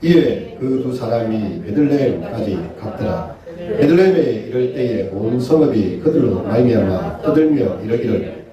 이에 그 두 사람이 베들레헴까지 갔더라. 베들레헴에 이를 때에 온 성읍이 그들로 말미암아 떠들며 이러기를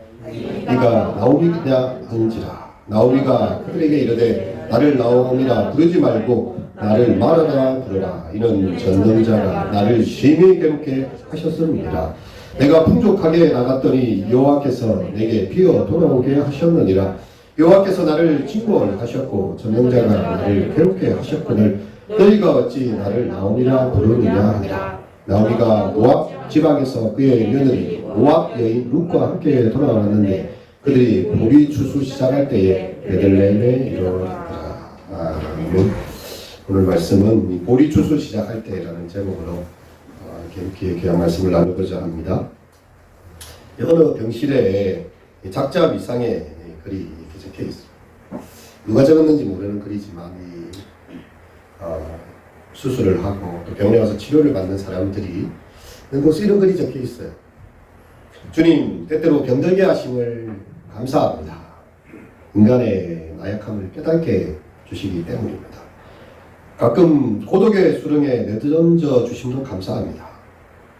네가 나오미냐 하는지라. 나오미가 그들에게 이르되 나를 나오미라 부르지 말고 나를 마라라 부르라. 이는 전능자가 나를 심히 괴롭게 하셨음이니라. 내가 풍족하게 나갔더니 여호와께서 내게 비어 돌아오게 하셨느니라. 여호와께서 나를 징벌하셨고 전능자가 나를 괴롭게 하셨거늘 너희가 어찌 나를 나오미라 부르느냐 하니라. 나오미가 모압 지방에서 그의 며느리 모압 여인 룻과 함께 돌아왔는데 그들이 보리 추수 시작할 때에 베들레헴에 이르렀더라. 오늘 말씀은 이 보리 추수 시작할 때라는 제목으로 이렇게 귀한 말씀을 나누고자 합니다. 어느 병실에 작자 위상의 글이 이렇게 적혀 있습니다. 누가 적었는지 모르는 글이지만 수술을 하고 또 병원에 가서 치료를 받는 사람들이 곳에 이런 글이 적혀 있어요. 주님, 때때로 병들게 하심을 감사합니다. 인간의 나약함을 깨닫게 주시기 때문입니다. 가끔 고독의 수렁에 내던져 주심도 감사합니다.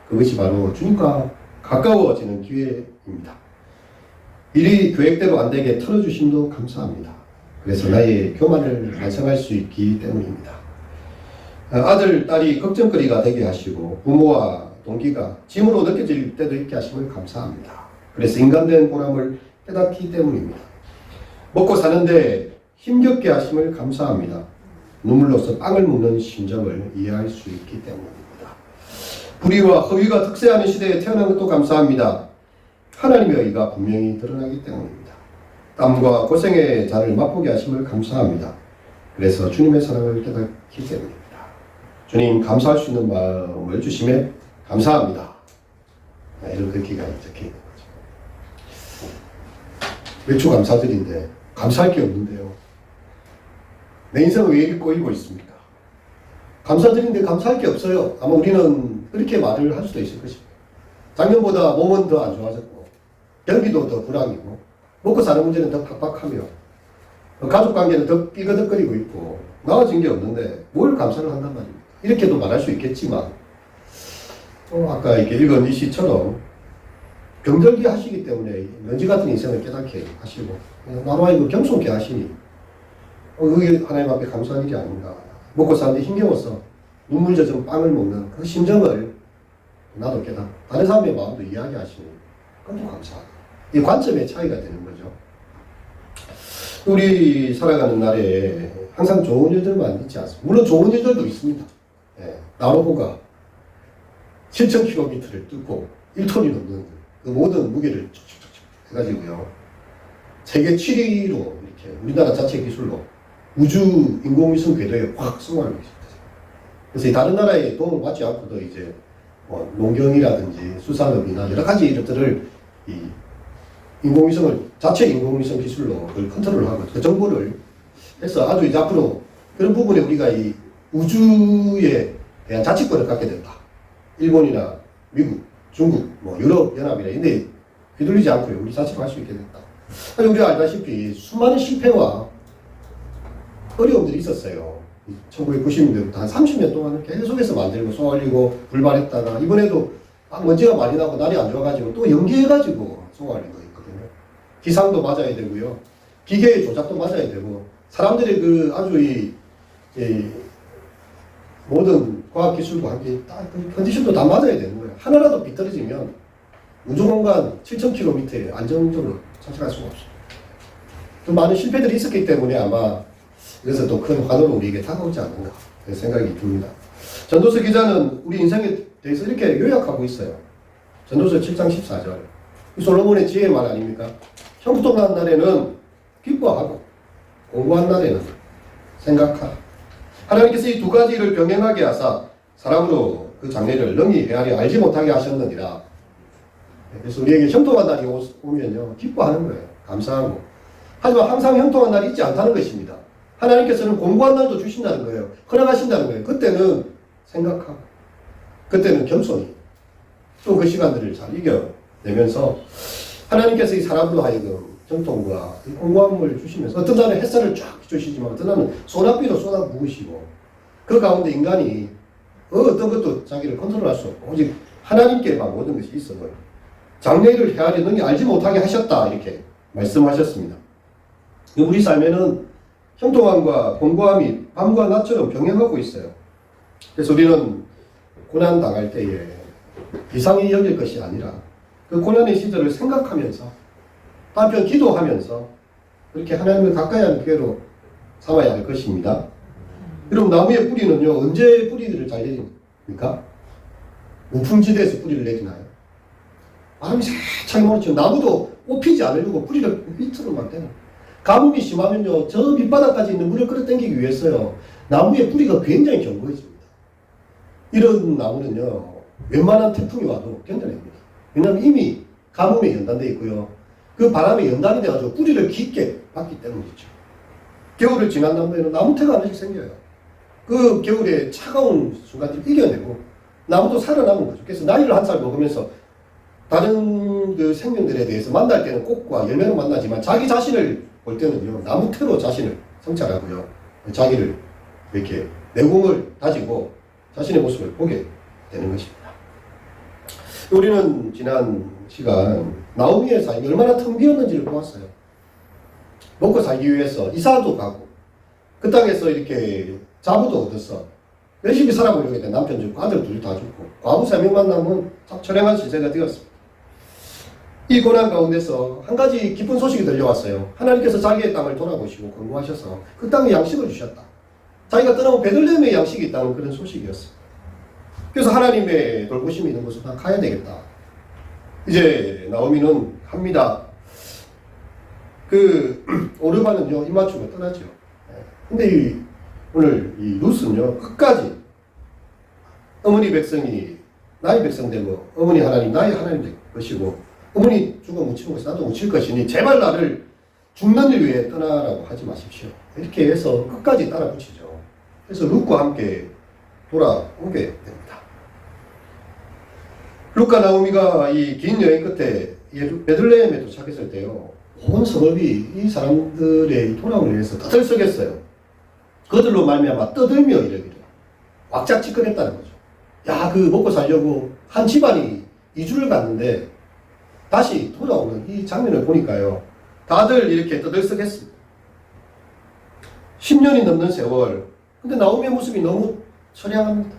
그것이 바로 주님과 가까워지는 기회입니다. 일이 계획대로 안 되게 털어주심도 감사합니다. 그래서 나의 교만을 반성할 수 있기 때문입니다. 아들, 딸이 걱정거리가 되게 하시고 부모와 동기가 짐으로 느껴질 때도 있게 하심을 감사합니다. 그래서 인간된 보람을 깨닫기 때문입니다. 먹고 사는데 힘겹게 하심을 감사합니다. 눈물로서 빵을 먹는 심정을 이해할 수 있기 때문입니다. 불의와 허위가 특세하는 시대에 태어난 것도 감사합니다. 하나님의 의가 분명히 드러나기 때문입니다. 땀과 고생의 잔을 맛보게 하심을 감사합니다. 그래서 주님의 사랑을 깨닫기 때문입니다. 주님, 감사할 수 있는 마음을 주심에 감사합니다. 이런 글귀가 적혀 있는 거죠. 외초 감사드린데 감사할 게 없는데요. 내 인생은 왜 이렇게 꼬이고 있습니까? 감사드리는데 감사할 게 없어요. 아마 우리는 그렇게 말을 할 수도 있을 것입니다. 작년보다 몸은 더 안 좋아졌고 경기도 더 불황이고 먹고 사는 문제는 더 팍팍하며 가족관계는 더 삐거덕거리고 있고 나아진 게 없는데 뭘 감사를 한단 말입니까? 이렇게도 말할 수 있겠지만 아까 이렇게 읽은 이 시처럼 병들게 하시기 때문에 먼지 같은 인생을 깨닫게 하시고 나와 이거 겸손케 하시니 그게 하나님 앞에 감사한 일이 아닌가. 먹고 사는데 힘겨워서 눈물 젖은 빵을 먹는 그 심정을 나도 깨닫고 다른 사람의 마음도 이해하게 하시니 그것도 감사하다. 이 관점의 차이가 되는 거죠. 우리 살아가는 날에 항상 좋은 일들만 있지 않습니다. 물론 좋은 일들도 있습니다. 나로호가 7,000km를 뚫고 1톤이 넘는 그 모든 무게를 쭉쭉쭉 해가지고요. 세계 7위로 이렇게 우리나라 자체 기술로 우주 인공위성 궤도에 확 성공하고 있습니다. 그래서 다른 나라의 도움을 받지 않고도 이제 농경이라든지 수산업이나 여러 가지 일들을 이 인공위성을 자체 인공위성 기술로 그걸 컨트롤하고 그 정보를 해서 아주 이제 앞으로 그런 부분에 우리가 이 우주에 대한 자치권을 갖게 된다. 일본이나 미국, 중국, 유럽 연합이나 이런데 휘둘리지 않고요. 우리 자체로 할 수 있게 됐다. 우리가 알다시피 수많은 실패와 어려움들이 있었어요. 1990년대부터 한 30년 동안 계속해서 만들고 쏘아올리고 불발했다가 이번에도 먼지가 많이 나고 날이 안 좋아가지고 또 연기해가지고 쏘아올린 거 있거든요. 기상도 맞아야 되고요. 기계의 조작도 맞아야 되고 사람들의 그 아주 이 모든 과학기술과 함께 그 컨디션도 다 맞아야 되는 거예요. 하나라도 비떨어지면 우주공간 7,000km에 안정적으로 착륙할 수가 없어요. 또 많은 실패들이 있었기 때문에 아마 그래서 또 큰 환호로 우리에게 다가오지 않는가 생각이 듭니다. 전도서 기자는 우리 인생에 대해서 이렇게 요약하고 있어요. 전도서 7장 14절. 솔로몬의 지혜의 말 아닙니까? 형통한 날에는 기뻐하고 공부한 날에는 생각하라. 하나님께서 이 두 가지를 병행하게 하사 사람으로 그 장래를 능히 헤아려 알지 못하게 하셨느니라. 그래서 우리에게 형통한 날이 오면요 기뻐하는 거예요. 감사하고. 하지만 항상 형통한 날이 있지 않다는 것입니다. 하나님께서는 공부한 날도 주신다는 거예요. 허락하신다는 거예요. 그때는 생각하고 그때는 겸손히 또 그 시간들을 잘 이겨내면서 하나님께서 이 사람으로 하여금 정통과 공고함을 주시면서 어떤 날은 햇살을 쫙 주시지만 어떤 날은 소나비로 쏟아부으시고 그 가운데 인간이 어떤 것도 자기를 컨트롤할 수 없고 오직 하나님께만 모든 것이 있어요. 장래를 헤아려 능히 알지 못하게 하셨다 이렇게 말씀하셨습니다. 우리 삶에는 형통함과 공고함이 밤과 낮처럼 병행하고 있어요. 그래서 우리는 고난 당할 때에 이상히 여길 것이 아니라 그 고난의 시절을 생각하면서 한편 기도하면서 그렇게 하나님을 가까이 하는 기회로 삼아야 할 것입니다. 여러분 나무의 뿌리는요 언제 뿌리를 잘 내립니까? 우풍지대에서 뿌리를 내리나요? 바람이 세차게 몰아치면 나무도 뽑히지 않으려고 뿌리를 밑으로 막 대는. 가뭄이 심하면요 저 밑바닥까지 있는 물을 끌어당기기 위해서요 나무의 뿌리가 굉장히 견고해집니다. 이런 나무는요 웬만한 태풍이 와도 견뎌냅니다. 왜냐하면 이미 가뭄에 연단되어 있고요 그 바람에 연단이 돼가지고 뿌리를 깊게 받기 때문이죠. 겨울을 지난 나무에는 나무태가 하나씩 생겨요. 그 겨울에 차가운 순간들을 이겨내고 나무도 살아남은 거죠. 그래서 나이를 한 살 먹으면서 다른 그 생명들에 대해서 만날 때는 꽃과 열매로 만나지만 자기 자신을 볼 때는요 나무태로 자신을 성찰하고요 자기를 이렇게 내공을 다지고 자신의 모습을 보게 되는 것입니다. 우리는 지난 시간 나오미의 삶이 얼마나 텅 비었는지를 보았어요. 먹고 살기 위해서 이사도 가고 그 땅에서 이렇게 자부도 얻었어. 열심히 살아보려고 했는데 남편 죽고 아들 둘 다 죽고 과부 3명만 남은 참 처량한 시세가 되었습니다. 이 고난 가운데서 한 가지 기쁜 소식이 들려왔어요. 하나님께서 자기의 땅을 돌아보시고 공부하셔서 그 땅에 양식을 주셨다. 자기가 떠나온 베들레헴에 양식이 있다는 그런 소식이었어요. 그래서 하나님의 돌보심이 있는 곳으로 가야 되겠다. 이제 나오미는 합니다. 그 오르바는요 입맞춤을 떠나죠. 근데 오늘 이 룻은요 끝까지 어머니 백성이 나의 백성 되고 어머니 하나님 나의 하나님 될 것이고 어머니 죽어 묻히는 것이 나도 묻힐 것이니 제발 나를 죽는 일 위해 떠나라고 하지 마십시오. 이렇게 해서 끝까지 따라 붙이죠. 그래서 룻과 함께 돌아오게 됩니다. 룻과 나오미가 이 긴 여행 끝에 베들레헴에 도착했을 때요 온 성읍이 이 사람들의 돌아옴을 위해서 떠들썩했어요. 그들로 말미암아 떠들며 이러기를 왁작지껄했다는 거죠. 야, 그 먹고 살려고 한 집안이 이주를 갔는데 다시 돌아오는 이 장면을 보니까요 다들 이렇게 떠들썩했습니다. 10년이 넘는 세월. 근데 나오미의 모습이 너무 처량합니다.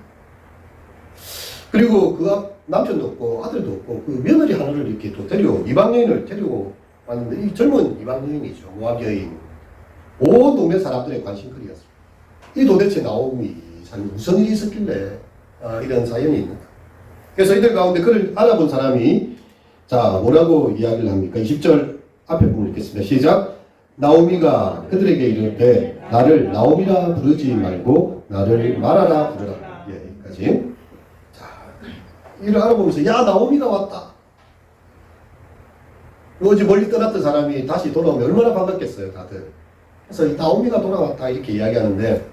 그리고 그 남편도 없고 아들도 없고 그 며느리 하나를 이렇게 또 이방 여인을 데리고 왔는데 이 젊은 이방 여인이죠. 모압 여인. 온 동네 사람들의 관심거리였습니다. 이 도대체 나오미 참 무슨 일이 있었길래 이런 사연이 있는가. 그래서 이들 가운데 그를 알아본 사람이 자 뭐라고 이야기를 합니까? 20절 앞에 부분 읽겠습니다. 시작. 나오미가 그들에게 이르되 나를 나오미라 부르지 말고 나를 마라라 부르라. 예, 여기까지. 자, 이를 알아보면서 야 나오미가 왔다. 어제 멀리 떠났던 사람이 다시 돌아오면 얼마나 반갑겠어요 다들. 그래서 이 나오미가 돌아왔다 이렇게 이야기하는데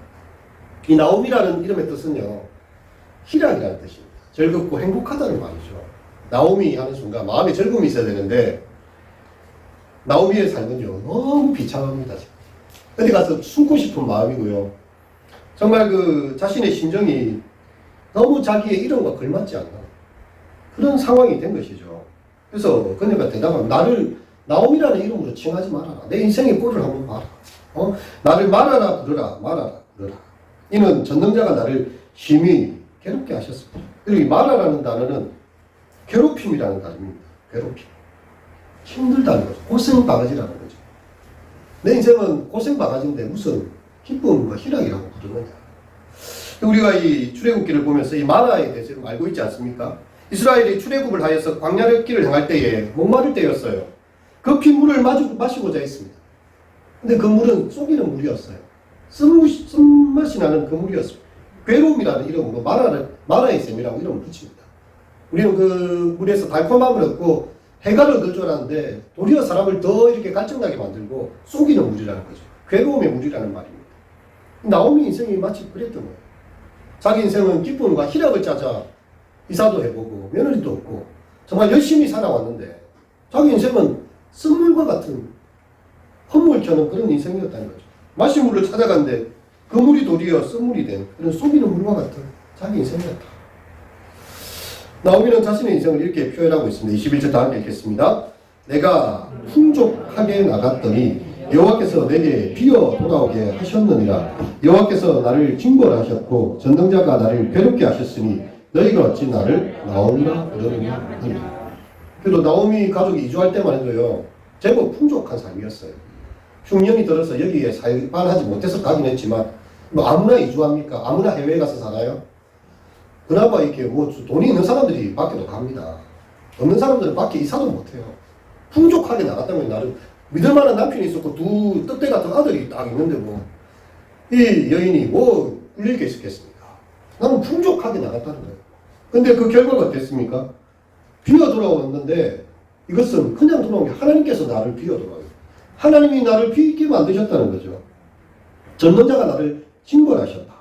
이 나오미라는 이름의 뜻은요 희락이라는 뜻입니다. 즐겁고 행복하다는 말이죠. 나오미 하는 순간 마음에 즐거움이 있어야 되는데 나오미의 삶은요 너무 비참합니다. 어디 가서 숨고 싶은 마음이고요. 정말 그 자신의 심정이 너무 자기의 이름과 걸맞지 않는 그런 상황이 된 것이죠. 그래서 그녀가 대답하면 나를 나오미라는 이름으로 칭하지 말아라. 내 인생의 꼴을 한번 봐라. 나를 말하라 부르라 말하라 부르라. 이는 전능자가 나를 심히 괴롭게 하셨습니다. 여기 말하라는 단어는 괴롭힘이라는 단어입니다. 괴롭힘. 힘들다는 거죠. 고생바가지라는 거죠. 내 인생은 고생바가지인데 무슨 기쁨과 희락이라고 부르느냐. 우리가 이 출애굽기를 보면서 이 마라에 대해서 알고 있지 않습니까? 이스라엘이 출애굽을 하여서 광야를 길을 향할 때에 목마를 때였어요. 급히 물을 마시고자 했습니다. 근데 그 물은 쏘기는 물이었어요. 쓴맛이 나는 그 물이었습니다. 괴로움이라는 이름으로 마라의 샘이라고 이름을 붙입니다. 우리는 그 물에서 달콤함을 얻고 해갈을 얻을 줄 알았는데 도리어 사람을 더 이렇게 갈증나게 만들고 쏘기는 물이라는 거죠. 괴로움의 물이라는 말입니다. 나오미 인생이 마치 그랬던 거예요. 자기 인생은 기쁨과 희락을 찾아 이사도 해보고 며느리도 없고 정말 열심히 살아왔는데 자기 인생은 쓴물과 같은 헛물 켜는 그런 인생이었다는 거죠. 마실 물을 찾아갔는데 그 물이 도리어 쓴물이 된 그런 속이는 물과 같은 자기 인생이었다. 나오미는 자신의 인생을 이렇게 표현하고 있습니다. 21절 다음에 읽겠습니다. 내가 풍족하게 나갔더니 여호와께서 내게 비어 돌아오게 하셨느니라. 여호와께서 나를 징벌하셨고 전능자가 나를 괴롭게 하셨으니 너희가 어찌 나를 나오미라 부르느냐 하니. 그래도 나오미 가족이 이주할 때만 해도요 제법 풍족한 삶이었어요. 흉년이 들어서 여기에 살만하지 못해서 가긴 했지만 뭐 아무나 이주합니까? 아무나 해외에 가서 살아요? 그나마 이렇게 뭐 돈이 있는 사람들이 밖에도 갑니다. 없는 사람들은 밖에 이사도 못해요. 풍족하게 나갔다면 나름 믿을 만한 남편이 있었고 두 떡대 같은 아들이 딱 있는데 뭐 이 여인이 뭐 꿀릴 게 있었겠습니까? 나는 풍족하게 나갔다는 거예요. 근데 그 결과가 어땠습니까? 비어 돌아왔는데 이것은 그냥 돌아온 게 하나님께서 나를 비어 돌아와요. 하나님이 나를 비게 만드셨다는 거죠. 전능자가 나를 징벌하셨다.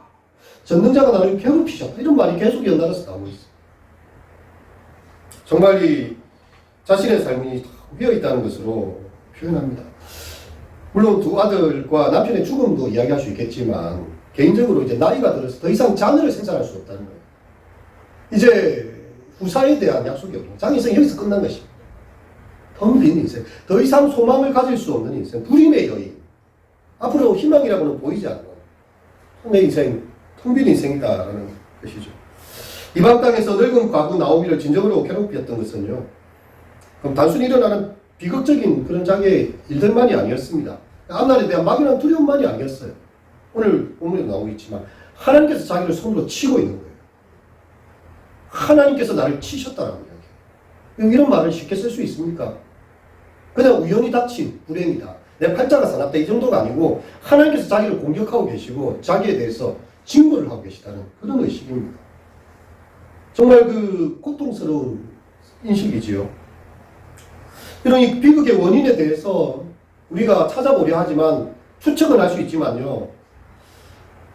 전능자가 나를 괴롭히셨다. 이런 말이 계속 연달아서 나오고 있어요. 정말 이 자신의 삶이 비어있다는 것으로 표현합니다. 물론 두 아들과 남편의 죽음도 이야기할 수 있겠지만 개인적으로 이제 나이가 들어서 더 이상 자녀를 생산할 수 없다는 거예요. 이제 후사에 대한 약속이 없는 자기 인생이 여기서 끝난 것입니다. 텅 빈 인생. 더 이상 소망을 가질 수 없는 인생. 불임의 여인. 앞으로 희망이라고는 보이지 않는 내 인생, 텅 빈 인생이다라는 것이죠. 이방 땅에서 늙은 과부 나오미를 진정으로 괴롭혔던 것은요. 그럼 단순히 일어나는 비극적인 그런 자기의 일들만이 아니었습니다. 앞날에 대한 막연한 두려움만이 아니었어요. 오늘 본문에도 나오고 있지만 하나님께서 자기를 손으로 치고 있는 거예요. 하나님께서 나를 치셨다는 이야기예요. 이런 말을 쉽게 쓸 수 있습니까? 그냥 우연히 닥친 불행이다. 내 팔자가 사납다. 이 정도가 아니고 하나님께서 자기를 공격하고 계시고 자기에 대해서 징벌을 하고 계시다는 그런 의식입니다. 정말 그 고통스러운 인식이지요. 이런 이 비극의 원인에 대해서 우리가 찾아보려 하지만 추측은 할 수 있지만요.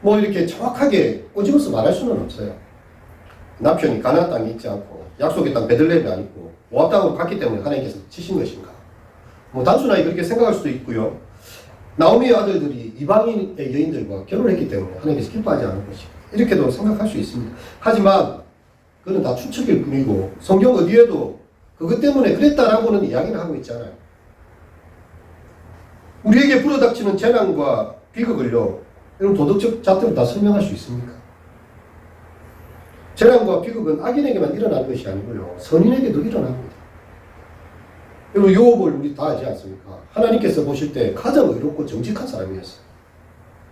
뭐 이렇게 정확하게 꼬집어서 말할 수는 없어요. 남편이 가나안 땅에 있지 않고 약속의 땅 베들레헴이 아니고 모압 땅으로 갔기 때문에 하나님께서 치신 것인가? 뭐 단순하게 그렇게 생각할 수도 있고요. 나오미의 아들들이 이방인의 여인들과 결혼했기 때문에 하나님께서 기뻐하지 않은 것이 이렇게도 생각할 수 있습니다. 하지만 그건 다 추측일 뿐이고 성경 어디에도 그것 때문에 그랬다라고는 이야기를 하고 있잖아요. 우리에게 불어닥치는 재난과 비극을요, 이런 도덕적 잣대로 다 설명할 수 있습니까? 재난과 비극은 악인에게만 일어나는 것이 아니고요, 선인에게도 일어납니다. 여러분, 욥을 우리 다 알지 않습니까? 하나님께서 보실 때 가장 의롭고 정직한 사람이었어요.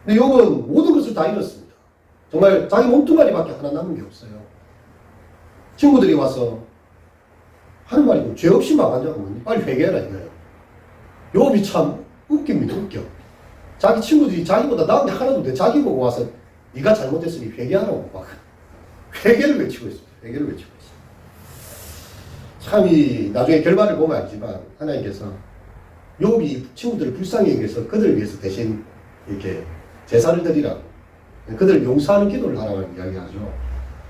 근데 욥은 모든 것을 다 잃었습니다. 정말 자기 몸뚱아리밖에 하나 남은 게 없어요. 친구들이 와서 하는 말이고, 죄 없이 망한 자가 뭐니? 빨리 회개해라 이거예요. 욥이 참 웃깁니다. 웃겨. 자기 친구들이 자기보다 나은 게 하나도 없는데 자기 보고 와서 네가 잘못했으니 회개하라고 막 회개를 외치고 있습니다. 회개를 외치고 있습니다. 참 이 나중에 결말을 보면 알지만 하나님께서 욥이 친구들을 불쌍히 여기서 그들을 위해서 대신 이렇게 제사를 드리라고 그들을 용서하는 기도를 하라고 이야기하죠.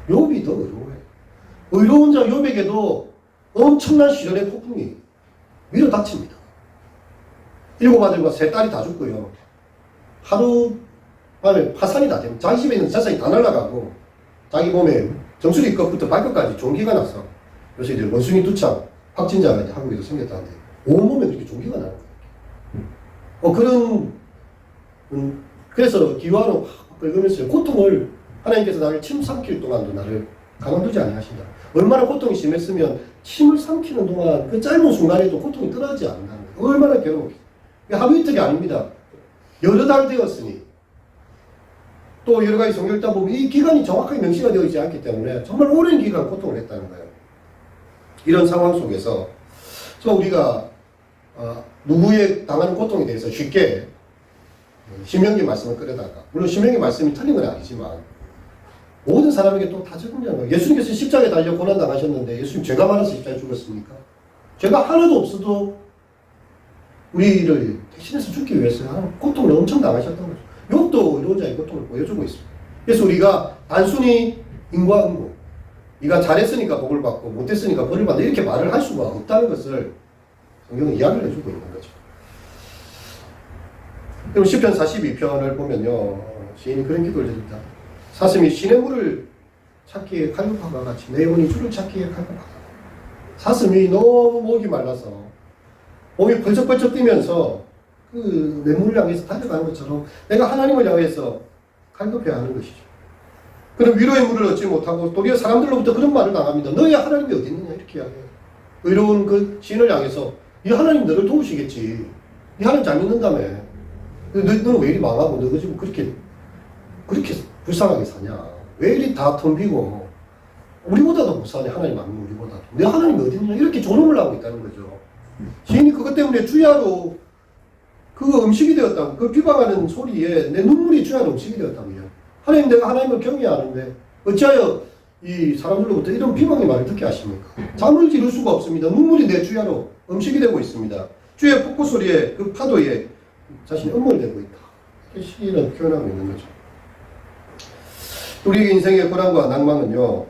욥이 더 의로워요. 의로운 자 욥에게도 엄청난 시련의 폭풍이 밀어 닥칩니다. 7 아들과 3 딸이 다 죽고요. 하루 밤에 파산이 다 됩니다. 자기 집에 있는 재산이 다 날아가고 자기 몸에 정수리 끝부터 발끝까지 종기가 나서 요새 이제 원숭이 두창 확진자가 이제 한국에도 생겼다는데 온몸에 그렇게 종기가 나는 거예요. 그래서 기와로 긁으면서 고통을 하나님께서 나를 침 삼킬 동안도 나를 가만두지 아니하신다. 얼마나 고통이 심했으면 침을 삼키는 동안 그 짧은 순간에도 고통이 떠나지 않는다는 거예요. 얼마나 괴로워. 하루 이틀이 아닙니다. 여러 달 되었으니 또 여러 가지 성경 읽다 보면 이 기간이 정확하게 명시가 되어 있지 않기 때문에 정말 오랜 기간 고통을 했다는 거예요. 이런 상황 속에서 우리가 누구의 당하는 고통에 대해서 쉽게 신명기 말씀을 끌어다가 물론 신명기 말씀이 틀린 건 아니지만 모든 사람에게 또 다 적용되는 거예요. 예수님께서 십자가에 달려 고난당하셨는데 예수님 죄가 많아서 십자가에 죽었습니까? 죄가 하나도 없어도 우리를 대신해서 죽기 위해서 고통을 엄청 당하셨던 거죠. 욥도 이런 자의 고통을 보여주고 있습니다. 그래서 우리가 단순히 인과응보, 네가 잘했으니까 복을 받고 못했으니까 벌을 받는다 이렇게 말을 할 수가 없다는 것을 성경은 이야기를 해주고 있는 거죠. 그럼 시편 42편을 보면요, 시인이 그런 기도를 드립니다. 사슴이 시냇물을 찾기에 칼국화가 같이 내 영혼이 주를 찾기에 칼국화가. 사슴이 너무 목이 말라서 몸이 벌쩍벌쩍 뛰면서 그 냇물을 향해서 달려가는 것처럼 내가 하나님을 향해서 칼급해야 하는 것이죠. 그럼 위로의 물을 얻지 못하고 도리어 사람들로부터 그런 말을 당합니다. 너희 하나님이 어디 있느냐 이렇게 이야기해요. 의로운 그 시인을 향해서 이 하나님 너를 도우시겠지. 이 하나님 잘 믿는다며. 너는 왜 이리 망하고 너가 지금 그렇게 불쌍하게 사냐. 왜 이리 다 텅비고 우리보다도 못 사냐. 하나님 안 믿는 우리보다도. 내 하나님이 어디 있느냐 이렇게 조롱을 하고 있다는 거죠. 시인이 그것 때문에 주야로 그 음식이 되었다고, 그 비방하는 소리에 내 눈물이 주야로 음식이 되었다고요. 하나님, 내가 하나님을 경외하는데 어찌하여 이 사람들로부터 이런 비방의 말을 듣게 하십니까? 잠을 지를 수가 없습니다. 눈물이 내 주야로 음식이 되고 있습니다. 주의 폭포 소리에 그 파도에 자신이 음몰되고 있다. 이렇게 시인은 표현하고 있는 거죠. 우리에게 인생의 고난과 낭망은요,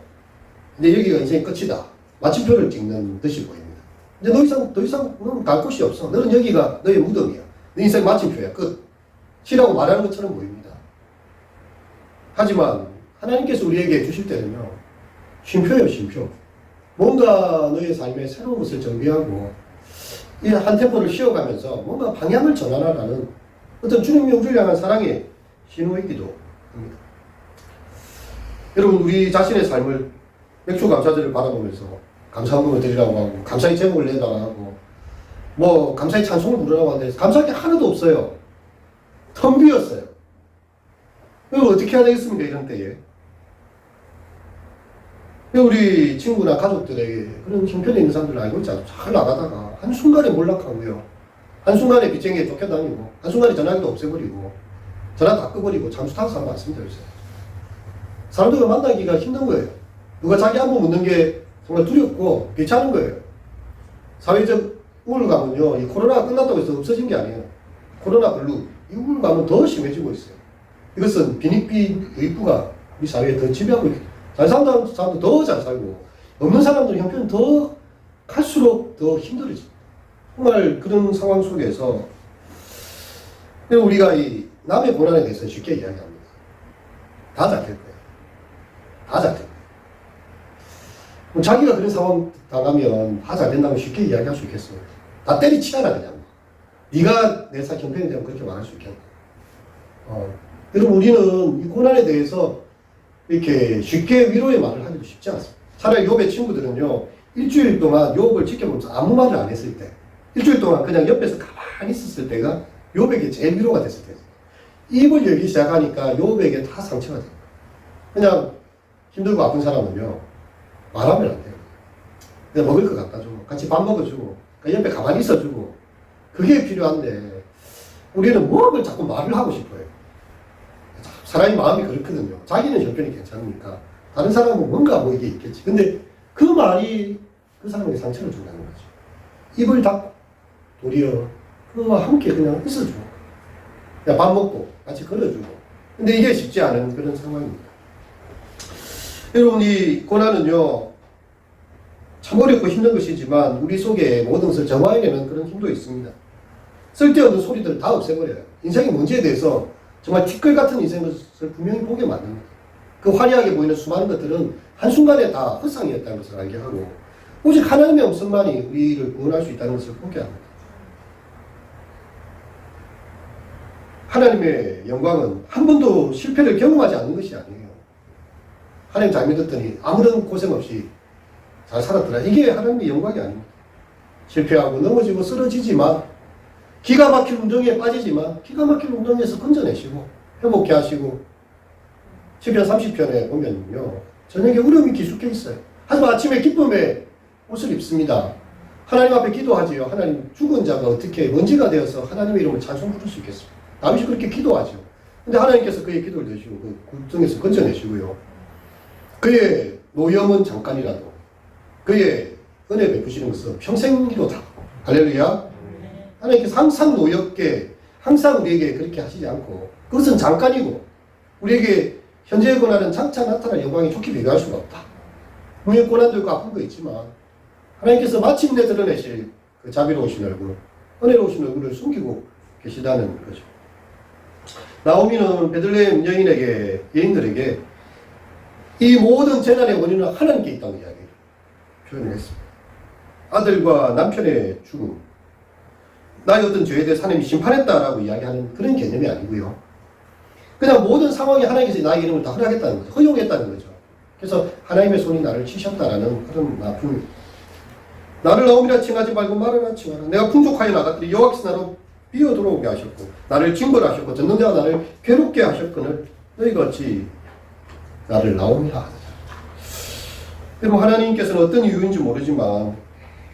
이제 여기가 인생의 끝이다. 마침표를 찍는 듯이 보입니다. 이제 더 이상 너는 갈 곳이 없어. 너는 여기가 너의 무덤이야. 네 인생 마침표야. 끝. 시라고 말하는 것처럼 보입니다. 하지만 하나님께서 우리에게 주실 때는요, 쉼표예요, 쉼표. 뭔가 너의 삶에 새로운 것을 정비하고 이 한 템포를 쉬어가면서 뭔가 방향을 전환하라는 어떤 주님의 우리를 향한 사랑의 신호이기도 합니다. 여러분, 우리 자신의 삶을 맥주 감사절을 바라보면서 감사헌금을 드리라고 하고 감사의 제목을 내달라고 하고 뭐 감사의 찬송을 부르라고 하는데 감사할 게 하나도 없어요. 텅 비었어요. 이걸 어떻게 해야 되겠습니까, 이런 때에? 우리 친구나 가족들에게 그런 형편에 있는 사람들 알고 있잖아요. 잘 나가다가 한순간에 몰락하고요. 한순간에 빚쟁이에 쫓겨다니고 한순간에 전화기도 없애버리고 전화 다 끄버리고 잠수 타는 사람 많습니다, 요새. 사람들과 만나기가 힘든 거예요. 누가 자기 한번 묻는 게 정말 두렵고 괜찮은 거예요. 사회적 우울감은요, 이 코로나가 끝났다고 해서 없어진 게 아니에요. 코로나 블루, 이 우울감은 더 심해지고 있어요. 이것은 빈익빈 의부가 우리 사회에 더 지배하고 있기 때문에 잘 사는 사람도 더 잘 살고 없는 사람들의 형편은 더 갈수록 더 힘들어집니다. 정말 그런 상황 속에서 우리가 이 남의 고난에 대해서 쉽게 이야기합니다. 다 잘 될 거예요. 다 잘 될 거예요. 자기가 그런 상황 당하면 다 잘 된다고 쉽게 이야기할 수 있겠어요. 다 때리치아라 그냥. 네가 내 삶 형편에 대한 그렇게 말할 수 있겠나. 여러분, 우리는 이 고난에 대해서 이렇게 쉽게 위로의 말을 하기도 쉽지 않습니다. 차라리 욥의 친구들은요, 일주일 동안 욥을 지켜보면서 아무 말을 안 했을 때, 일주일 동안 그냥 옆에서 가만히 있었을 때가 욥에게 제일 위로가 됐을 때예요. 입을 열기 시작하니까 욥에게 다 상처가 됩니다. 그냥 힘들고 아픈 사람은요, 말하면 안 돼요. 그냥 먹을 거 갖다 주고, 같이 밥 먹어주고, 그러니까 옆에 가만히 있어주고, 그게 필요한데, 우리는 무엇을 자꾸 말을 하고 싶어요. 사람의 마음이 그렇거든요. 자기는 형편이 괜찮으니까 다른 사람은 뭔가 뭐 이게 있겠지. 근데 그 말이 그 사람에게 상처를 준다는 거죠. 입을 닫고 도리어 그와 함께 그냥 있어주고 그냥 밥 먹고 같이 걸어주고. 근데 이게 쉽지 않은 그런 상황입니다. 여러분, 이 고난은요, 참 어렵고 힘든 것이지만 우리 속에 모든 것을 정화해내는 그런 힘도 있습니다. 쓸데없는 소리들을 다 없애버려요. 인생의 문제에 대해서 정말 티끌 같은 인생을 분명히 보게 만듭니다. 그 화려하게 보이는 수많은 것들은 한순간에 다 헛상이었다는 것을 알게 하고 오직 하나님의 음성만이 우리를 구원할 수 있다는 것을 보게 합니다. 하나님의 영광은 한 번도 실패를 경험하지 않는 것이 아니에요. 하나님 잘 믿었더니 아무런 고생 없이 잘 살았더라. 이게 하나님의 영광이 아닙니다. 실패하고 넘어지고 쓰러지지만 기가 막힌 운동에 빠지지만 기가 막힌 운동에서 건져내시고 회복케 하시고 시편 30편에 보면요, 저녁에 어려움이 기숙해 있어요. 하지만 아침에 기쁨의 옷을 입습니다. 하나님 앞에 기도하지요. 하나님, 죽은 자가 어떻게 먼지가 되어서 하나님의 이름을 찬송 부를 수 있겠습니까? 다윗이 그렇게 기도하죠. 근데 하나님께서 그의 기도를 내시고 그 굴등에서 건져내시고요, 그의 노염은 잠깐이라도 그의 은혜 베푸시는 것은 평생이로다. 할렐루야. 하나님께서 항상 노엽게, 항상 우리에게 그렇게 하시지 않고 그것은 잠깐이고 우리에게 현재의 고난은 장차 나타날 영광이 좋게 비교할 수가 없다. 분명 고난도 있고 아픈 거 있지만 하나님께서 마침내 드러내실 그 자비로우신 얼굴, 은혜로우신 얼굴을 숨기고 계시다는 거죠. 나오미는 베들레헴 여인들에게 이 모든 재난의 원인은 하나님께 있다고 이야기를 표현을 했습니다. 아들과 남편의 죽음, 나의 어떤 죄에 대해서 하나님이 심판했다라고 이야기하는 그런 개념이 아니고요. 그냥 모든 상황에 하나님께서 나의 이름을 다 허락했다는 거죠. 허용했다는 거죠. 그래서 하나님의 손이 나를 치셨다라는 그런 아픔입니다. 나를 나오미라 칭하지 말고 마르라 칭하라. 내가 풍족하여 나갔더니 여호와께서 나로 비어 들어오게 하셨고 나를 징벌하셨고 듣는 자가 나를 괴롭게 하셨거늘 너희가 어찌 나를 나오미라 하느냐. 그럼 하나님께서는 어떤 이유인지 모르지만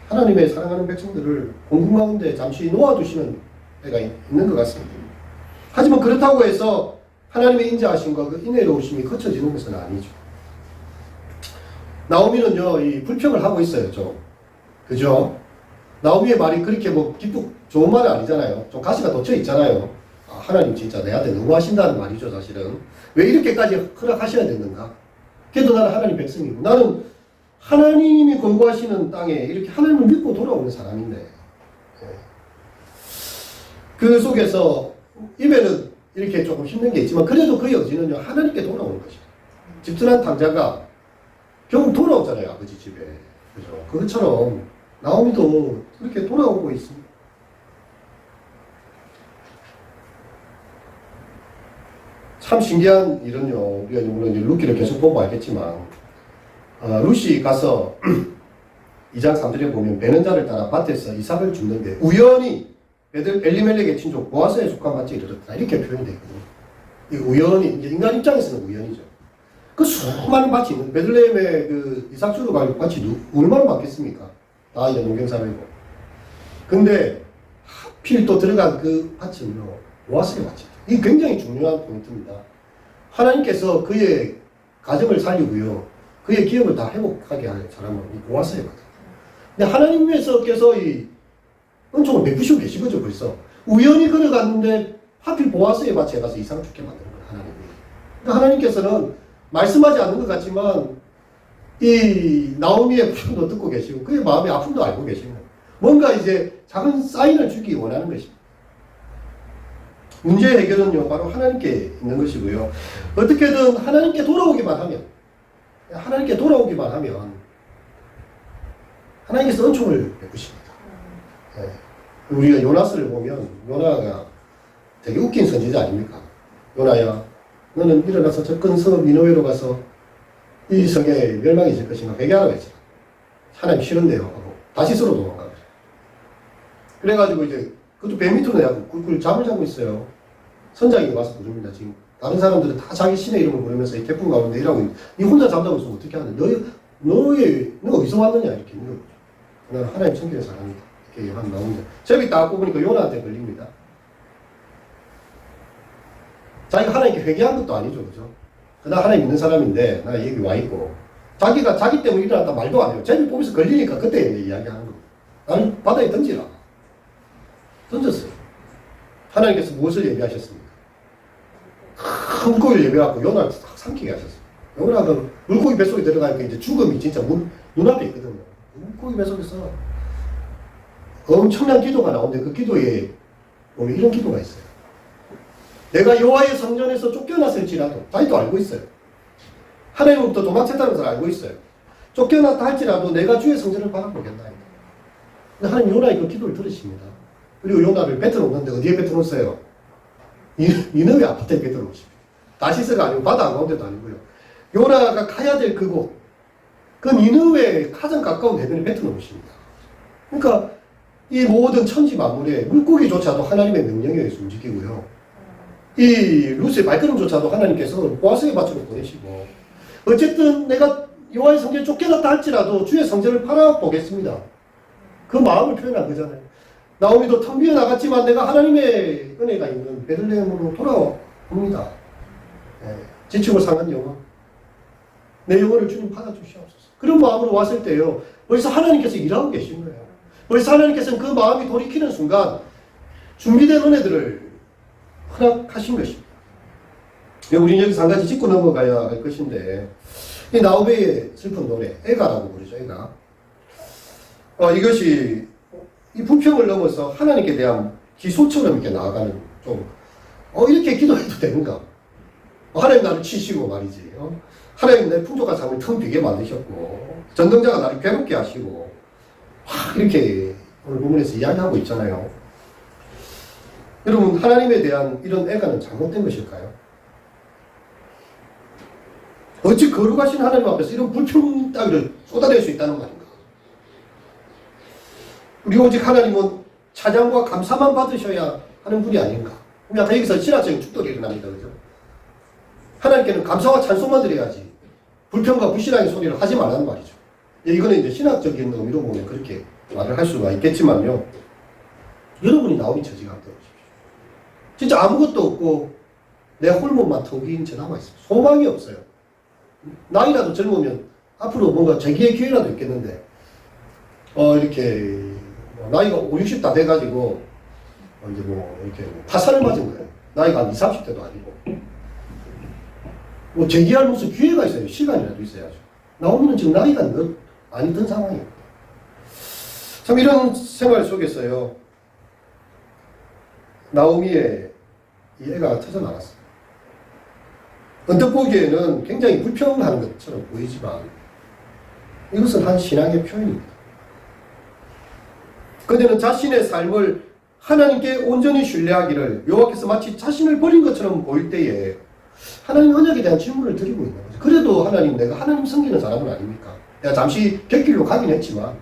하나님의 사랑하는 백성들을 공중 가운데 잠시 놓아두시는 때가 있는 것 같습니다. 하지만 그렇다고 해서 하나님의 인자하심과 그 인애로우심이 거쳐지는 것은 아니죠. 나오미는요, 이 불평을 하고 있어요, 좀. 그죠? 나오미의 말이 그렇게 뭐 기쁘고 좋은 말은 아니잖아요. 좀 가시가 돋쳐 있잖아요. 아, 하나님 진짜 내한테 너무 하신다는 말이죠, 사실은. 왜 이렇게까지 허락하셔야 되는가? 그래도 나는 하나님 백성이고, 나는 하나님이 권고하시는 땅에 이렇게 하나님을 믿고 돌아오는 사람인데, 그 속에서 입에는 이렇게 조금 힘든 게 있지만, 그래도 그 여지는요, 하나님께 돌아오는 것이죠. 집순한 탕자가 결국 돌아오잖아요, 아버지 집에. 그죠? 그것처럼 나오미도 그렇게 돌아오고 있습니다. 참 신기한 일은요, 우리가 물론 루키를 계속 보면 알겠지만, 루시 가서 2장 3절에 보면 베는 자를 따라 밭에서 이삭을 줍는데 우연히 엘리멜렉의 친족 보아스에 속한 밭에 이르렀다. 이렇게 표현이 되거든요. 이 우연히, 이제 인간 입장에서는 우연이죠. 그 수많은 밭이 있는 베들레헴의 그 이삭 주로 갈 밭이 얼마나 많겠습니까? 다 이제 농경사회고. 근데 하필 또 들어간 그 밭은요, 보아스의 밭이죠. 이게 굉장히 중요한 포인트입니다. 하나님께서 그의 가정을 살리고요, 그의 기업을 다 회복하게 하는 사람은 이 보아스의 밭. 근데 하나님께서 이 은총을 베푸시고 계신 거죠, 벌써. 우연히 걸어갔는데 하필 보아스의 밭에 가서 이삭을 죽게 만드는 거예요, 하나님이. 그러니까 하나님께서는 말씀하지 않는 것 같지만 이 나오미의 부름도 듣고 계시고 그의 마음의 아픔도 알고 계시고 뭔가 이제 작은 사인을 주기 원하는 것입니다. 문제의 해결은요, 바로 하나님께 있는 것이고요. 어떻게든 하나님께 돌아오기만 하면 하나님께서 은총을 베푸십니다. 우리가 요나스를 보면 요나가 되게 웃긴 선지자 아닙니까? 요나야, 너는 일어나서 저 큰 성 니느웨로 가서 이 성에 멸망이 있을 것인가 회개하라고 했죠. 하나님 싫은데요 하고 다시스로 도망가죠. 그래가지고 이제 그것도 배 밑으로 내가 꿀꿀 잠을 자고 있어요. 선장이 와서 부릅니다. 지금 다른 사람들은 다 자기 신의 이름을 부르면서 이 태풍 가운데 일하고 있는데 니 혼자 잠자고 있으면 어떻게 하냐. 너 어디서 왔느냐 이렇게 물어보죠. 나는 하나님 성경의 사람이다. 이렇게 요한 나옵니다. 제비 딱 뽑으니까 요나한테 걸립니다. 자기가 하나님께 회개한 것도 아니죠, 그죠? 나 하나님 믿는 사람인데, 나 여기 와있고, 자기가 자기 때문에 일어났다 말도 안 해요. 제비 뽑혀서 걸리니까 그때 이야기하는 거예요. 나는 바다에 던지라. 던졌어요. 하나님께서 무엇을 예비하셨습니까? 큰 물고기를 예비하고 요나를 딱 삼키게 하셨어요. 요나가 물고기 뱃속에 들어가니까 이제 죽음이 진짜 눈앞에 있거든요. 물고기 뱃속에서 엄청난 기도가 나오는데 그 기도에 보면 이런 기도가 있어요. 내가 여호와의 성전에서 쫓겨났을지라도, 자기도 알고 있어요. 하나님으로부터 도망쳤다는 것을 알고 있어요. 쫓겨났다 할지라도 내가 주의 성전을 바라보겠다. 하나님 요나의 그 기도를 들으십니다. 그리고 요나를 뱉어놓는데 어디에 뱉어놓으세요? 니느웨 아파트에 뱉어놓으십니다. 다시스가 아니고 바다 가운데도 아니고요. 요나가 가야 될 그곳, 그 니느웨 가장 가까운 해변에 뱉어놓으십니다. 그러니까 이 모든 천지 만물에 물고기조차도 하나님의 명령에 의해서 움직이고요. 이 루스의 발걸음조차도 하나님께서 보아스의 밭으로 보내시고, 어쨌든 내가 여호와의 성전에 쫓겨났다 할지라도 주의 성전을 바라보겠습니다. 그 마음을 표현한 거잖아요. 나오미도 텅 비어 나갔지만 내가 하나님의 은혜가 있는 베들레헴으로 돌아옵니다. 지치고 상한 영혼, 내 영혼을 주님 받아주시옵소서. 그런 마음으로 왔을 때요, 벌써 하나님께서 일하고 계신 거예요. 벌써 하나님께서는 그 마음이 돌이키는 순간 준비된 은혜들을 허락하신 것입니다. 우리는 여기서 한 가지 짚고 넘어가야 할 것인데, 이 나오미의 슬픈 노래, 애가라고 부르죠, 애가. 이것이 이 불평을 넘어서 하나님께 대한 기소처럼 이렇게 나아가는 좀 이렇게 기도해도 되는가? 하나님 나를 치시고 말이지. 하나님 내 풍족한 삶을 텅 비게 만드셨고, 전능자가 나를 괴롭게 하시고, 이렇게 오늘 본문에서 이야기하고 있잖아요. 여러분, 하나님에 대한 이런 애가는 잘못된 것일까요? 어찌 거룩하신 하나님 앞에서 이런 불평 따위를 쏟아낼 수 있다는 말인가? 우리 오직 하나님은 찬양과 감사만 받으셔야 하는 분이 아닌가? 약간 여기서 신학적인 축도가 일어납니다. 그죠? 하나님께는 감사와 찬송만 드려야지 불평과 불신앙의 소리를 하지 말라는 말이죠. 이거는 이제 신학적인 의미로 보면 그렇게 말을 할 수가 있겠지만요. 여러분이 나오기 처지가 안 되십시오. 진짜 아무것도 없고 내 홀몸만 텅 빈 채 남아있습니다. 소망이 없어요. 나이라도 젊으면 앞으로 뭔가 재기의 기회라도 있겠는데 이렇게 나이가 5, 60 다 돼가지고 이제 이렇게 파산을 맞은 거예요. 나이가 한 20, 30대도 아니고 재기할 무슨 기회가 있어요. 시간이라도 있어야죠. 나오미는 지금 나이가 많이 든 상황이에요. 참 이런 생활 속에서요, 나오미의 이 애가 터져나갔어요. 언뜻 보기에는 굉장히 불평하는 것처럼 보이지만 이것은 한 신앙의 표현입니다. 그녀는 자신의 삶을 하나님께 온전히 신뢰하기를 여호와께서 마치 자신을 버린 것처럼 보일 때에 하나님 언약에 대한 질문을 드리고 있는 거죠. 그래도 하나님, 내가 하나님 섬기는 사람은 아닙니까? 내가 잠시 곁길로 가긴 했지만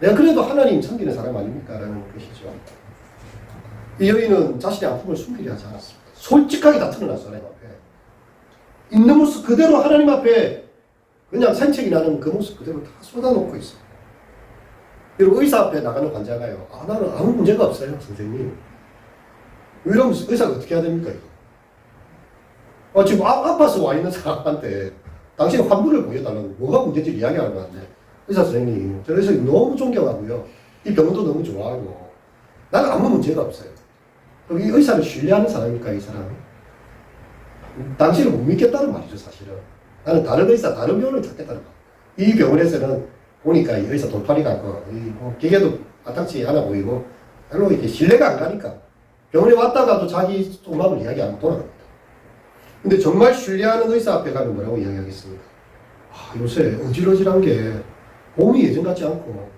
내가 그래도 하나님 섬기는 사람 아닙니까? 라는 것이죠. 이 여인은 자신의 아픔을 숨기려 하지 않았습니다. 솔직하게 다 털어놨어요. 하나님 앞에. 있는 모습 그대로 하나님 앞에 그냥 산책이 나는 그 모습 그대로 다 쏟아놓고 있어요. 그리고 의사 앞에 나가는 환자가요, 나는 아무 문제가 없어요, 선생님. 이러면 의사가 어떻게 해야 됩니까, 이거? 지금 아파서 와 있는 사람한테 당신의 환부를 보여달라고 뭐가 문제인지 이야기하는 건데, 의사 선생님, 저 의사 너무 존경하고요. 이 병원도 너무 좋아하고, 나는 아무 문제가 없어요. 그럼 이 의사를 신뢰하는 사람입니까, 이 사람은? 당신을 못 믿겠다는 말이죠, 사실은. 나는 다른 의사, 다른 병원을 찾겠다는 말. 이 병원에서는 보니까 이 의사 돌팔이 같고, 기계도 마땅치 않아 보이고, 별로 이렇게 신뢰가 안 가니까. 병원에 왔다가도 자기 속마음을 이야기하면 돌아갑니다. 근데 정말 신뢰하는 의사 앞에 가면 뭐라고 이야기하겠습니까? 요새 어질어질한 게 몸이 예전 같지 않고,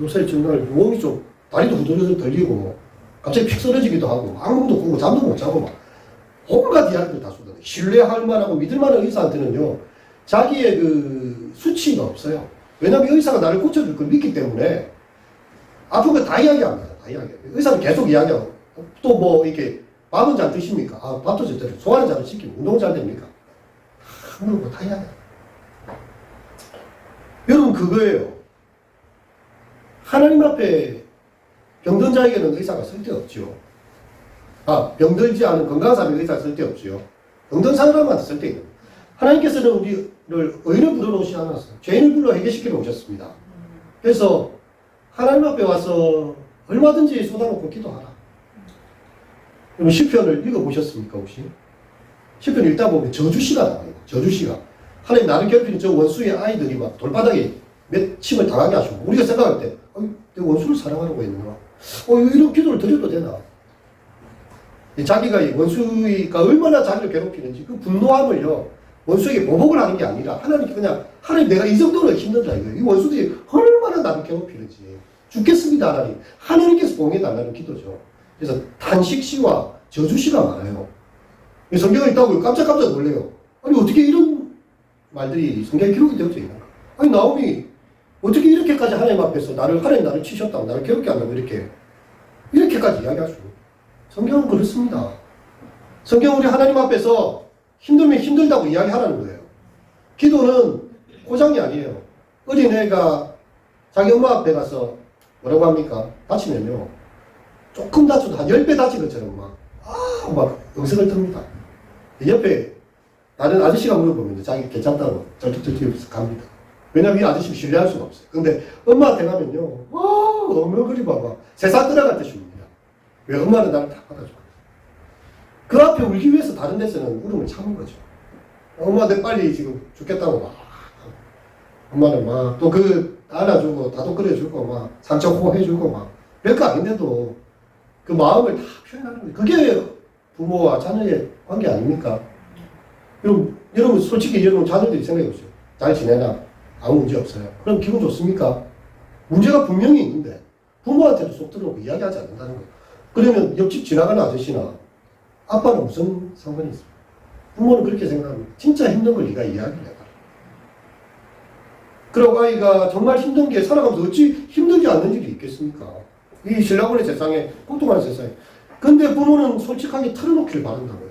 요새 정말 몸이 좀, 다리도 후들후들 들리고, 갑자기 픽 쓰러지기도 하고, 악몽도 꾸고, 잠도 못 자고, 막, 온갖 이야기들 다 쏟아내. 신뢰할 만하고 믿을 만한 의사한테는요, 자기의 그 수치가 없어요. 왜냐하면 의사가 나를 고쳐줄 걸 믿기 때문에, 아픈 거 다 이야기합니다. 다 이야기해요. 의사는 계속 이야기하고, 또 뭐, 이렇게, 밥은 잘 드십니까? 밥도 잘 드세요. 소화는 잘 시키고, 운동 잘 됩니까? 그런 거 다 이야기해요. 여러분, 그거예요. 하나님 앞에 병든 자에게는 의사가 쓸데없죠. 병들지 않은 건강한 사람에게 의사가 쓸데없죠. 병든 사람한테 쓸데있는. 하나님께서는 우리를 의인을 불러놓으시지 않았어요. 죄인을 불러 해결시키러 오셨습니다. 그래서 하나님 앞에 와서 얼마든지 쏟아놓고 기도하라. 여러분, 시편을 읽어보셨습니까, 혹시? 시편 읽다 보면 저주시가 나와요. 저주시가. 하나님 나를 괴롭히는 저 원수의 아이들이 막 돌바닥에 맺힘을 당하게 하시고, 우리가 생각할 때, 내 원수를 사랑하려고 했는가? 이런 기도를 드려도 되나? 자기가 원수가 얼마나 자기를 괴롭히는지 그 분노함을요, 원수에게 보복을 하는 게 아니라 하나님께 그냥, 하나님 내가 이 정도로 힘들다 이거예요. 이 원수들이 얼마나 나를 괴롭히는지 죽겠습니다 하나님. 하나님께서 봉해달라는 기도죠. 그래서 탄식시와 저주시가 많아요. 성경을 읽다가 깜짝깜짝 놀래요. 아니 어떻게 이런 말들이 성경에 기록이 되어져 있는가? 아니 나오미 어떻게 이렇게까지 하나님 앞에서 하나님 나를 치셨다고 나를 괴롭게 한다고 이렇게까지 이야기할 수 있는? 성경은 그렇습니다. 성경은 우리 하나님 앞에서 힘들면 힘들다고 이야기하라는 거예요. 기도는 고장이 아니에요. 어린애가 자기 엄마 앞에 가서 뭐라고 합니까? 다치면요, 조금 다쳐도 한 10배 다친 것처럼 막 응석을 틉니다. 옆에 다른 아저씨가 물어보면 자기 괜찮다고 절뚝절뚝 갑니다. 왜냐면 이 아저씨를 신뢰할 수가 없어요. 근데 엄마한테 가면요, 어머거리고 막 세상 떠나갈 듯이 웁니다. 왜? 엄마는 나를 다 받아줘요. 그 앞에 울기 위해서 다른 데서는 울음을 참은 거죠. 엄마 내 빨리 지금 죽겠다고 막. 엄마는 막 또 안아주고 다독 끓여주고 막 상처 호해주고 막 별거 아닌데도 그 마음을 다 표현하는 거예요. 그게 부모와 자녀의 관계 아닙니까? 여러분 솔직히 여러분 자녀들이 생각해보세요. 잘 지내나? 아무 문제 없어요. 그럼 기분 좋습니까? 문제가 분명히 있는데 부모한테도 속 들어오고 이야기하지 않는다는 거예요. 그러면 옆집 지나가는 아저씨나 아빠는 무슨 상관이 있습니까? 부모는 그렇게 생각합니다. 진짜 힘든 걸 네가 이야기를 해봐. 그러고 아이가 정말 힘든 게 살아가면서 어찌 힘들지 않는 일이 있겠습니까? 이 신라본의 세상에, 고통하는 세상에. 근데 부모는 솔직하게 털어놓기를 바란다고요.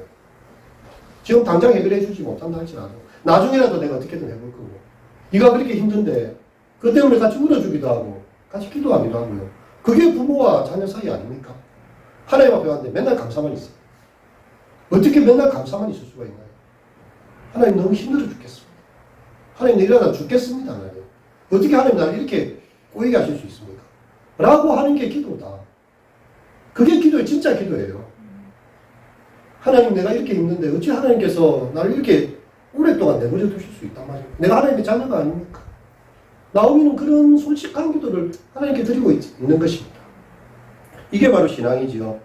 지금 당장 해결해 주지 못한다 할지라도 나중에라도 내가 어떻게든 해볼 거고. 네가 그렇게 힘든데 그 때문에 같이 울어주기도 하고 같이 기도하기도 하고요. 그게 부모와 자녀 사이 아닙니까? 하나님 앞에 왔는데 맨날 감사만 있어요. 어떻게 맨날 감사만 있을 수가 있나요? 하나님 너무 힘들어 죽겠습니다. 하나님 이러다 죽겠습니다. 하나님. 어떻게 하나님 나를 이렇게 꼬이게 하실 수 있습니까? 라고 하는 게 기도다. 그게 기도예요. 진짜 기도예요. 하나님 내가 이렇게 힘든데 어찌 하나님께서 나를 이렇게 오랫동안 내버려 두실 수 있단 말이에요. 내가 하나님의 자녀가 아닙니까? 나오미는 그런 솔직한 기도를 하나님께 드리고 있는 것입니다. 이게 바로 신앙이지요.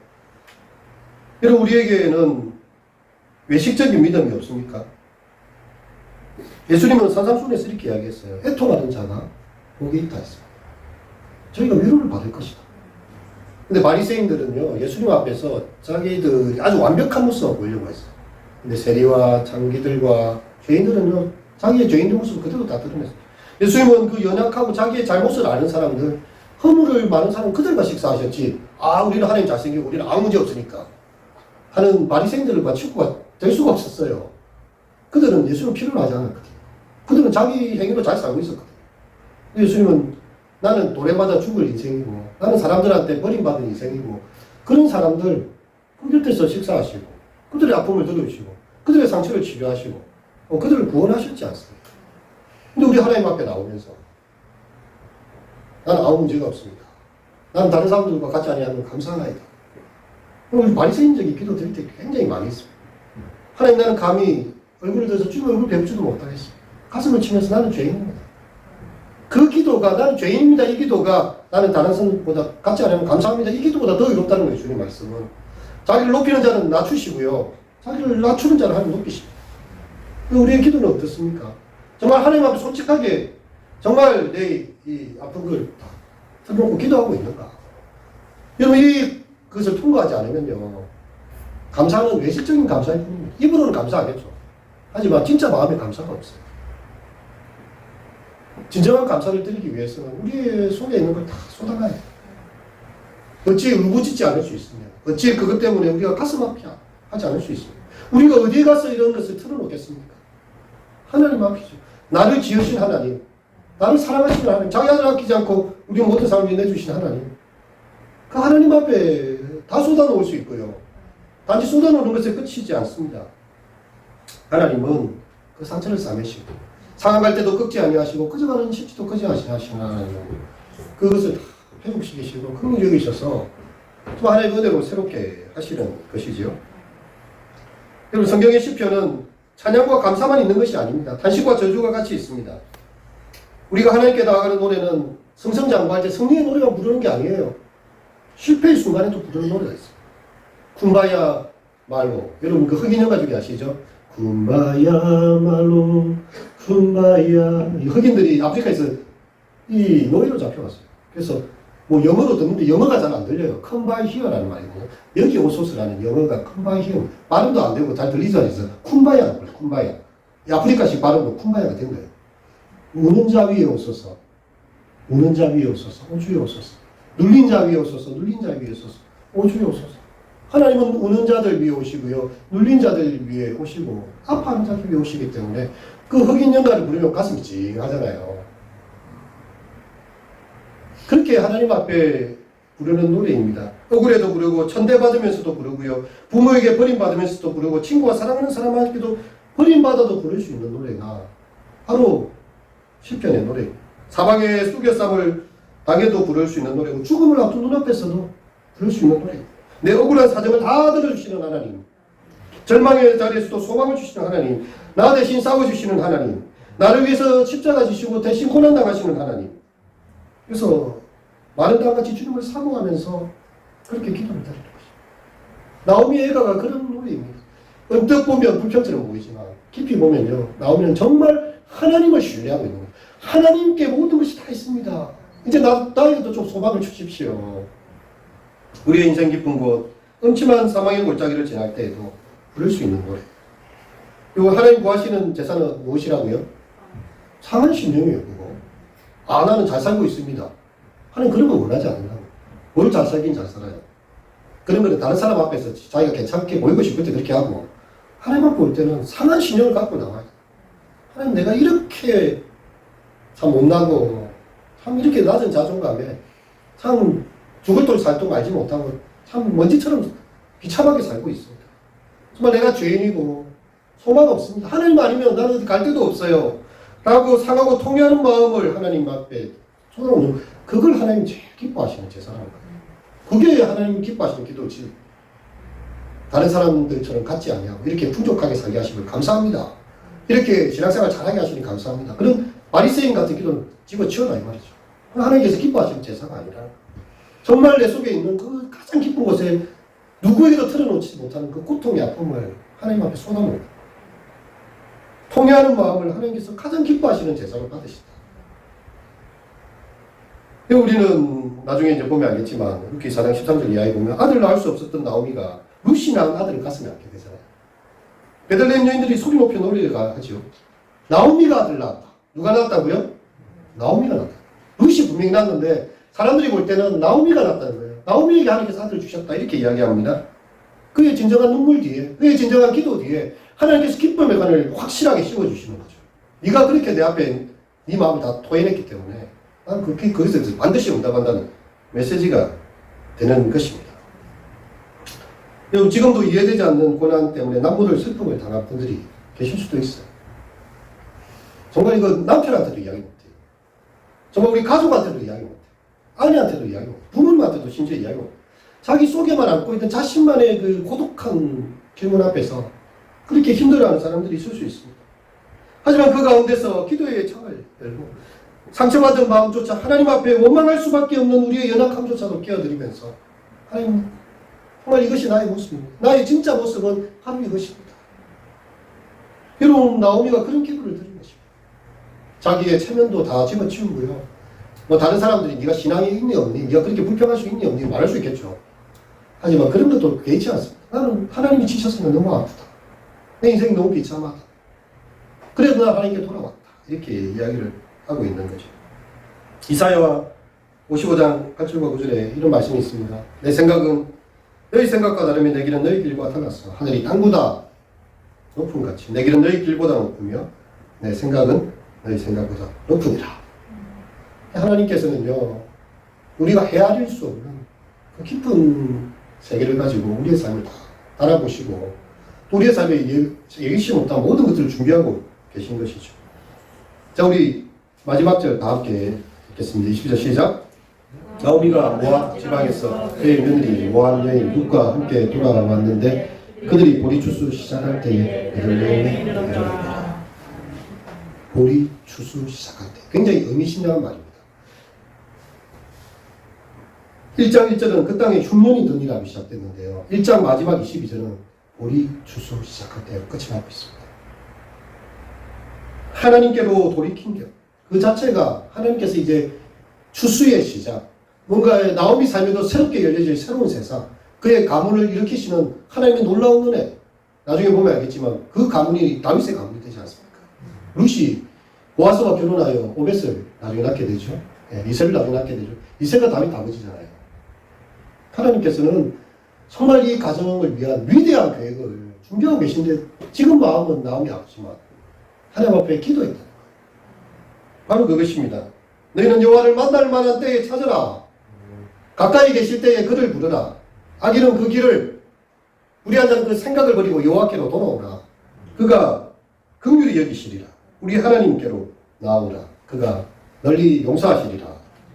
여러분 우리에게는 외식적인 믿음이 없습니까? 예수님은 산상수훈에서 이렇게 이야기했어요. 애통하는 자가 복이 있다 했습니다. 저희가 위로를 받을 것이다. 근데 바리새인들은요 예수님 앞에서 자기들이 아주 완벽한 모습을 보이려고 했어요. 근데 세리와 장기들과 죄인들은요 자기의 죄인들 모습을 그대로 다 드러냈어요. 예수님은 그 연약하고 자기의 잘못을 아는 사람들, 허물을 많은 사람 그들과 식사하셨지. 아 우리는 하나님 잘생기고 우리는 아무 문제 없으니까 하는 바리새인들과 친구가 될 수가 없었어요. 그들은 예수님 필요로 하지 않았거든요. 그들은 자기 행위로 잘 살고 있었거든요. 예수님은 나는 돌에 맞아 죽을 인생이고 나는 사람들한테 버림받은 인생이고 그런 사람들 그 곁에서 식사하시고 그들의 아픔을 들어주시고 그들의 상처를 치료하시고 그들을 구원하셨지 않습니까? 근데 우리 하나님 앞에 나오면서 나는 아무 문제가 없습니다. 나는 다른 사람들과 같이 아니하면 감사하나이다. 우리 바리새인적인 기도 드릴 때 굉장히 많이 했습니다. 하나님 나는 감히 얼굴을 들어서 주님 얼굴 뵙지도 못하겠습니다. 가슴을 치면서 나는 죄인입니다. 그 기도가 나는 죄인입니다. 이 기도가 나는 다른 사람보다 같지 않으면 감사합니다. 이 기도보다 더 의롭다는 거예요. 주님 말씀은. 자기를 높이는 자는 낮추시고요. 자기를 낮추는 자는 하나님 높이십니다. 우리의 기도는 어떻습니까? 정말 하나님 앞에 솔직하게 정말 내 이 아픈 걸 다 털어놓고 기도하고 있는가? 여러분 그것을 통과하지 않으면요. 감사는 외식적인 감사일 뿐입니다. 입으로는 감사하겠죠. 하지만 진짜 마음에 감사가 없어요. 진정한 감사를 드리기 위해서는 우리의 속에 있는 걸 다 쏟아가야 돼요. 어찌 울부짖지 않을 수 있으며 어찌 그것 때문에 우리가 가슴 아파하지 않을 수 있습니까? 우리가 어디에 가서 이런 것을 털어놓겠습니까? 하나님 앞이죠. 나를 지으신 하나님, 나를 사랑하시는 하나님, 자기 아들 아끼지 않고 우리 모든 사람을 내주신 하나님, 그 하나님 앞에 다 쏟아놓을 수 있고요. 단지 쏟아놓는 것에 끝이지 않습니다. 하나님은 그 상처를 싸매시고 상한 때도 꺾지 아니하시고 꺼져가는 십지도 끄지 아니하시는 하나님, 그것을 다 회복시키시고 그걸 여기셔서 또 하나님의 은혜로 새롭게 하시는 것이지요. 여러분 성경의 시편은 찬양과 감사만 있는 것이 아닙니다. 탄식과 저주가 같이 있습니다. 우리가 하나님께 나아가는 노래는 승승장구할 때 승리의 노래만 부르는 게 아니에요. 실패의 순간에도 부르는 노래가 있어요. 쿰바야 말로. 여러분 그 흑인 영가족이 아시죠? 쿰바야 말로 쿰바야. 이 흑인들이 아프리카에서 이 노예로 잡혀갔어요. 그래서 뭐 영어로 듣는데 영어가 잘 안 들려요. Come by here라는 말이거든요. 여기 오소스라는 영어가 come by here. 발음도 안 되고 잘 들리지 않아서 쿰바야라고 그래요. 쿰바야. 이 아프리카식 발음으로 쿰바야가 된 거예요. 우는 자 위에 오소서. 우는 자 위에 오소서. 오주에 오소서. 눌린 자 위에 오소서. 눌린 자 위에 오소서. 오주에 오소서. 하나님은 우는 자들 위에 오시고요. 눌린 자들 위에 오시고 아파하는 자들 위에 오시기 때문에 그 흑인 연가를 부르면 가슴이 찡하잖아요. 그렇게 하나님 앞에 부르는 노래입니다. 억울해도 부르고 천대받으면서도 부르고요. 부모에게 버림받으면서도 부르고 친구와 사랑하는 사람에게도 버림받아도 부를 수 있는 노래가 바로 시편의 노래입니다. 사방의 쑥여쌈을 당해도 부를 수 있는 노래고 죽음을 앞둔 눈앞에서도 부를 수 있는 노래입니다. 내 억울한 사정을 다 들어주시는 하나님, 절망의 자리에서도 소망을 주시는 하나님, 나 대신 싸워주시는 하나님, 나를 위해서 십자가 지시고 대신 고난당하시는 하나님. 그래서 마른 땅같이 주님을 사모하면서 그렇게 기도를 드리는 것입니다. 나오미 애가가 그런 노래입니다. 언뜻 보면 불평처럼 보이지만 깊이 보면요. 나오미는 정말 하나님을 신뢰하고 있는 거예요. 하나님께 모든 것이 다 있습니다. 이제 나에게도 좀 소망을 주십시오. 우리의 인생 깊은 곳, 음침한 사망의 골짜기를 지날 때에도 부를 수 있는 노래. 그리고 하나님 구하시는 재산은 무엇이라고요? 상한 심령이에요, 그거. 아, 나는 잘 살고 있습니다. 하나님 그런 거 원하지 않는다고. 뭘 잘 살긴 잘 살아요. 그런 거는 다른 사람 앞에서 자기가 괜찮게 보이고 싶을 때 그렇게 하고, 하나님 앞에 올 때는 상한 심령을 갖고 나와요. 하나님 내가 이렇게 참 못나고, 참 이렇게 낮은 자존감에, 참 죽을 돌 살 돈 알지 못하고, 참 먼지처럼 비참하게 살고 있습니다. 정말 내가 죄인이고, 소망 없습니다. 하나님 아니면 나는 어디 갈 데도 없어요. 라고 상하고 통회하는 마음을 하나님 앞에 쏟아놓는, 그걸 하나님 제일 기뻐하시는 제사라는 거예요. 그게 하나님 기뻐하시는 기도지. 다른 사람들처럼 같지 아니하고 이렇게 풍족하게 살게 하시면 감사합니다. 이렇게 신앙생활 잘하게 하시니 감사합니다. 그런 바리새인 같은 기도는 집어치워라 이 말이죠. 하나님께서 기뻐하시는 제사가 아니라 정말 내 속에 있는 그 가장 기쁜 곳에 누구에게도 털어놓지 못하는 그 고통의 아픔을 하나님 앞에 쏟아놓는, 통회하는 마음을 하나님께서 가장 기뻐하시는 제사를 받으신다. 우리는 나중에 이제 보면 알겠지만 루키 4장 13절 이하에 보면 아들 낳을 수 없었던 나오미가 루시 낳은 아들을 가슴에 안게 되잖아요. 베들레헴 여인들이 소리 높여 노래를 하죠. 나오미가 아들 낳았다. 누가 낳았다고요? 나오미가 낳았다. 루시 분명히 낳았는데 사람들이 볼 때는 나오미가 낳았다는 거예요. 나오미에게 하나님께서 아들을 주셨다 이렇게 이야기합니다. 그의 진정한 눈물 뒤에, 그의 진정한 기도 뒤에 하나님께서 기쁨의 관을 확실하게 씌워주시는 거죠. 네가 그렇게 내 앞에 네 마음을 다 토해냈기 때문에 나는 거기서 반드시 응답한다는 메시지가 되는 것입니다. 지금도 이해되지 않는 고난 때문에 남부를 슬픔을 당한 분들이 계실 수도 있어요. 정말 이거 남편한테도 이야기 못해요. 정말 우리 가족한테도 이야기 못해요. 아내한테도 이야기 못해요. 부모님한테도 심지어 이야기 못해요. 자기 속에만 안고 있던 자신만의 그 고독한 질문 앞에서 그렇게 힘들어하는 사람들이 있을 수 있습니다. 하지만 그 가운데서 기도의 창을 열고 상처받은 마음조차 하나님 앞에 원망할 수밖에 없는 우리의 연약함조차도 깨어드리면서 하나님 정말 이것이 나의 모습입니다. 나의 진짜 모습은 바로 이것입니다. 여러분 나오미가 그런 기도를 드린 것입니다. 자기의 체면도 다 집어치우고요. 뭐 다른 사람들이 네가 신앙이 있니 없니, 네가 그렇게 불평할 수 있니 없니 말할 수 있겠죠. 하지만 그런 것도 개의치 않습니다. 나는 하나님이 치셨으면 너무 아프다. 내 인생이 너무 비참하다. 그래도 나 하나님께 돌아왔다. 이렇게 이야기를 하고 있는 거죠. 이사야 55장 8절과 9절에 이런 말씀이 있습니다. 내 생각은 너희 생각과 다르며 내 길은 너희 길과 달랐어. 하늘이 땅보다 높은 같이 내 길은 너희 길보다 높으며 내 생각은 너희 생각보다 높으니라. 하나님께서는요, 우리가 헤아릴 수 없는 그 깊은 세계를 가지고 우리의 삶을 다 알아보시고 또 우리의 삶에 예기치 못한 모든 것들을 준비하고 계신 것이죠. 자, 우리 마지막 절 다 함께 읽겠습니다. 22절 시작. 나오미가 모압 지방에서 그의 며느리 모압 여인 룻과 함께 돌아왔는데 그들이 보리 추수 시작할 때에 베들레헴에 이르렀다. 보리 추수 시작할 때. 굉장히 의미심장한 말입니다. 1장 1절은 그 땅에 흉년이 드니라고 시작됐는데요. 1장 마지막 22절은 보리 추수 시작할 때 끝이 나고 있습니다. 하나님께로 돌이킨 것. 그 자체가 하나님께서 이제 추수의 시작, 뭔가 나오미 삶에도 새롭게 열려질 새로운 세상, 그의 가문을 일으키시는 하나님의 놀라운 은혜. 나중에 보면 알겠지만 그 가문이 다윗의 가문이 되지 않습니까? 룻이 보아스와 결혼하여 오벳을 나중에 낳게 되죠. 이세를 나중에 낳게 되죠. 이세가 다윗 아버지잖아요. 하나님께서는 정말 이 가정을 위한 위대한 계획을 준비하고 계신데 지금 마음은 나오미 아프지만 하나님 앞에 기도했다는 거예요. 바로 그것입니다. 너희는 여호와를 만날 만한 때에 찾으라. 가까이 계실 때에 그를 부르라. 악인은 그 길을 불의한 그 생각을 버리고 여호와께로 돌아오라. 그가 긍휼히 여기시리라. 우리 하나님께로 나오라. 그가 널리 용서하시리라.